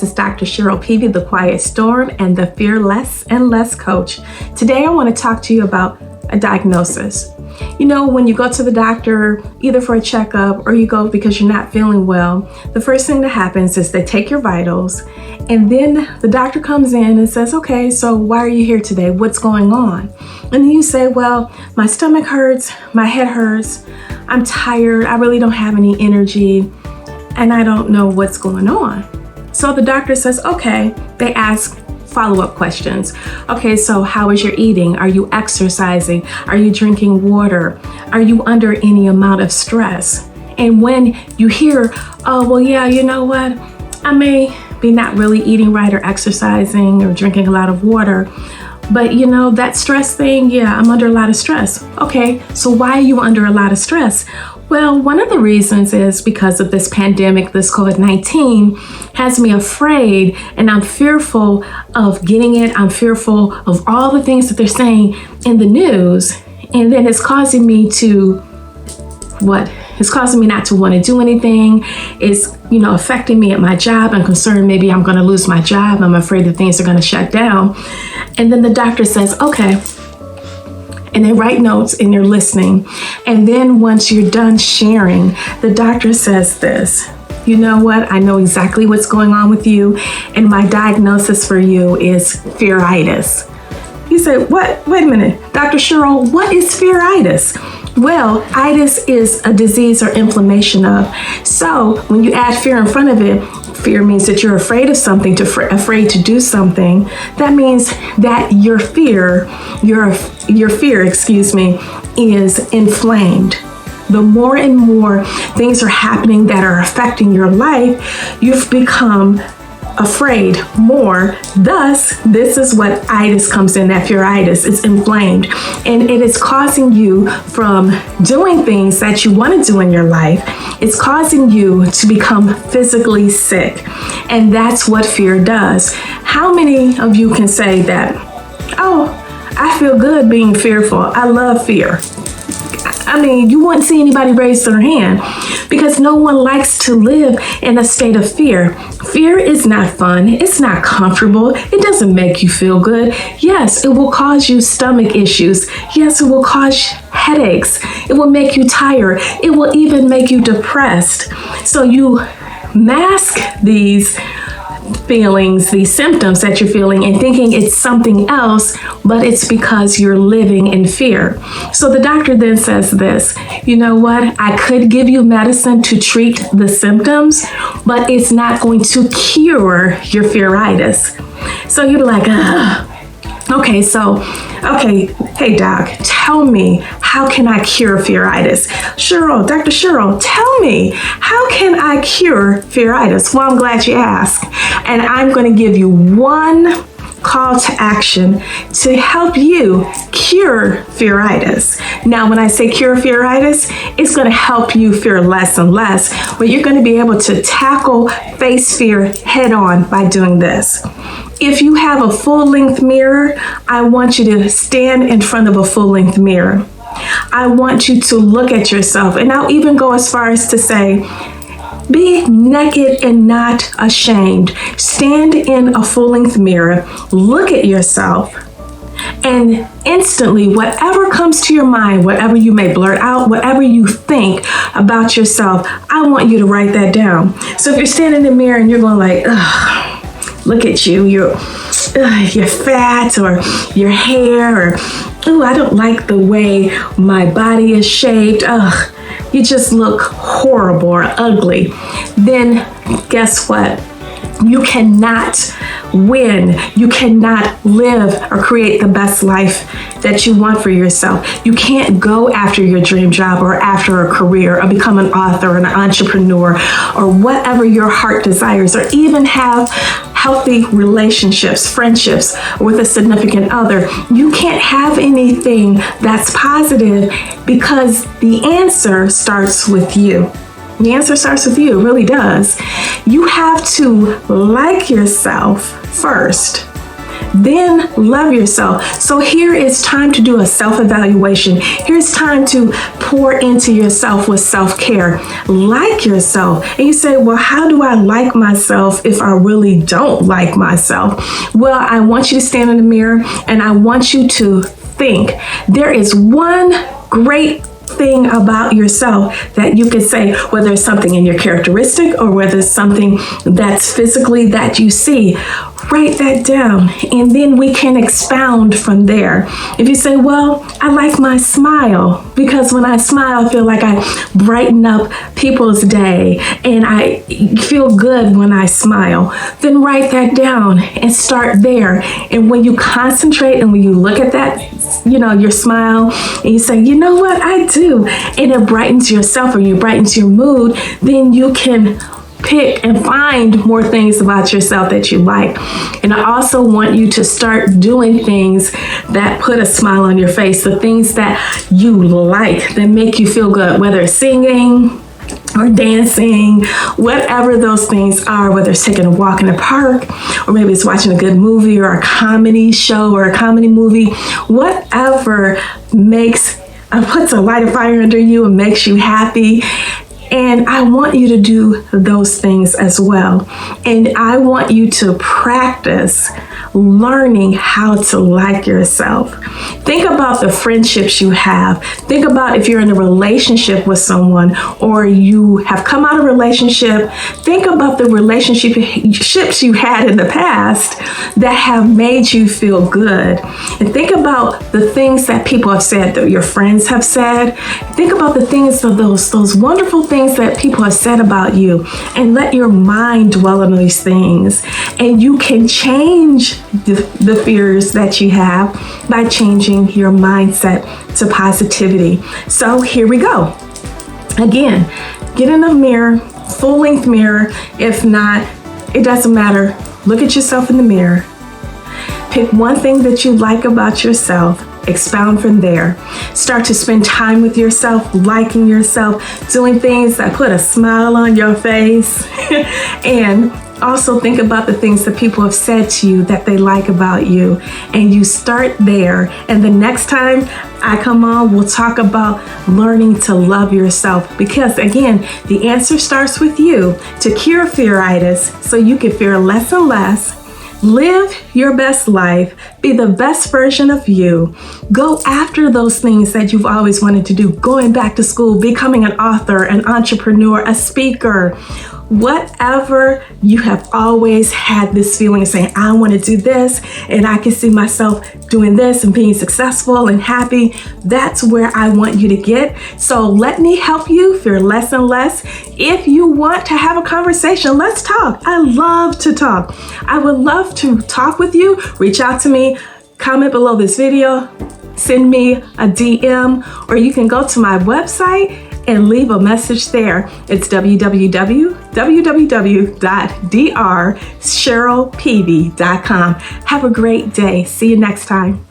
This is Dr. Cheryl Peavy, the Quiet Storm and the Fear Less and Less Coach. Today I want to talk to you about a diagnosis. You know, when you go to the doctor, either for a checkup or you go because you're not feeling well, the first thing that happens is they take your vitals, and then the doctor comes in and says, okay, so why are you here today? What's going on? And then you say, well, my stomach hurts, my head hurts, I'm tired, I really don't have any energy, and I don't know what's going on. So the doctor says, okay, they ask follow-up questions. Okay, so how is your eating? Are you exercising? Are you drinking water? Are you under any amount of stress? And when you hear, oh, well, yeah, you know what? I may be not really eating right or exercising or drinking a lot of water, but you know, that stress thing, yeah, I'm under a lot of stress. Okay, so why are you under a lot of stress? Well, one of the reasons is because of this pandemic, this COVID-19 has me afraid, and I'm fearful of getting it. I'm fearful of all the things that they're saying in the news. And then it's causing me to, It's causing me not to want to do anything. It's, affecting me at my job. I'm concerned maybe I'm going to lose my job. I'm afraid that things are going to shut down. And then the doctor says, okay. And they write notes and you're listening. And then once you're done sharing, the doctor says this, you know what? I know exactly what's going on with you. And my diagnosis for you is fearitis. You say, what? Wait a minute, Dr. Cheryl, what is fearitis? Well, itis is a disease or inflammation of. So when you add fear in front of it, fear means that you're afraid of something, afraid to do something. That means that your fear, is inflamed. The more and more things are happening that are affecting your life, you've become afraid more. Thus, this is what itis comes in, that fearitis. It's inflamed, and it is causing you from doing things that you want to do in your life. It's causing you to become physically sick, and that's what fear does. How many of you can say that, oh, I feel good being fearful. I love fear. I mean, you wouldn't see anybody raise their hand because no one likes to live in a state of fear. Fear is not fun. It's not comfortable. It doesn't make you feel good. Yes, it will cause you stomach issues. Yes, it will cause headaches. It will make you tired. It will even make you depressed. So you mask these feelings, these symptoms that you're feeling and thinking it's something else, but it's because you're living in fear. So the doctor then says this, you know what? I could give you medicine to treat the symptoms, but it's not going to cure your fearitis. So you're like, okay, hey doc, tell me, how can I cure fearitis? Dr. Cheryl, tell me, how can I cure fearitis? Well, I'm glad you asked. And I'm going to give you one call to action to help you cure fearitis. Now, when I say cure fearitis, it's going to help you fear less and less, but you're going to be able to face fear head on by doing this. If you have a full-length mirror, I want you to stand in front of a full-length mirror. I want you to look at yourself, and I'll even go as far as to say, be naked and not ashamed. Stand in a full-length mirror, look at yourself, and instantly, whatever comes to your mind, whatever you may blurt out, whatever you think about yourself, I want you to write that down. So if you're standing in the mirror and you're going like, ugh, look at you, you're fat, or your hair, or, ooh, I don't like the way my body is shaped, ugh, you just look horrible or ugly, then guess what? You cannot win. You cannot live or create the best life that you want for yourself. You can't go after your dream job or after a career or become an author or an entrepreneur or whatever your heart desires, or even have healthy relationships, friendships with a significant other. You can't have anything that's positive because the answer starts with you. The answer starts with you, it really does. You have to like yourself first. then love yourself. So here it's time to do a self-evaluation. Here's time to pour into yourself with self-care. Like yourself. And you say, well, how do I like myself if I really don't like myself? Well, I want you to stand in the mirror and I want you to think. There is one great thing about yourself that you could say, whether it's something in your characteristic or whether it's something that's physically that you see. Write that down and then we can expound from there. If you say, well, I like my smile because when I smile, I feel like I brighten up people's day and I feel good when I smile, then write that down and start there. And when you concentrate and when you look at that, your smile and you say, you know what, I do, and it brightens yourself or you brightens your mood, then you can pick and find more things about yourself that you like. And I also want you to start doing things that put a smile on your face, the things that you like, that make you feel good, whether it's singing or dancing, whatever those things are, whether it's taking a walk in the park, or maybe it's watching a good movie or a comedy show or a comedy movie, whatever puts a light of fire under you and makes you happy. And I want you to do those things as well. And I want you to practice learning how to like yourself. Think about the friendships you have. Think about if you're in a relationship with someone or you have come out of a relationship. Think about the relationships you had in the past that have made you feel good. And think about the things that people have said, that your friends have said. Think about the things of those wonderful things that people have said about you, and let your mind dwell on these things. And you can change the fears that you have by changing your mindset to positivity. So here we go. Again, get in a mirror, full-length mirror. If not, it doesn't matter. Look at yourself in the mirror. Pick one thing that you like about yourself. Expound from there. Start to spend time with yourself, liking yourself, doing things that put a smile on your face. And also think about the things that people have said to you that they like about you. And you start there. And the next time I come on, we'll talk about learning to love yourself. Because again, the answer starts with you to cure fearitis so you can fear less and less. Live your best life. Be the best version of you. Go after those things that you've always wanted to do. Going back to school, becoming an author, an entrepreneur, a speaker. Whatever you have always had this feeling of saying, I want to do this and I can see myself doing this and being successful and happy. That's where I want you to get. So let me help you fear less and less. If you want to have a conversation, let's talk. I love to talk. I would love to talk with you. Reach out to me, comment below this video, send me a DM, or you can go to my website and leave a message there. It's www.drcherylpeavy.com. Have a great day. See you next time.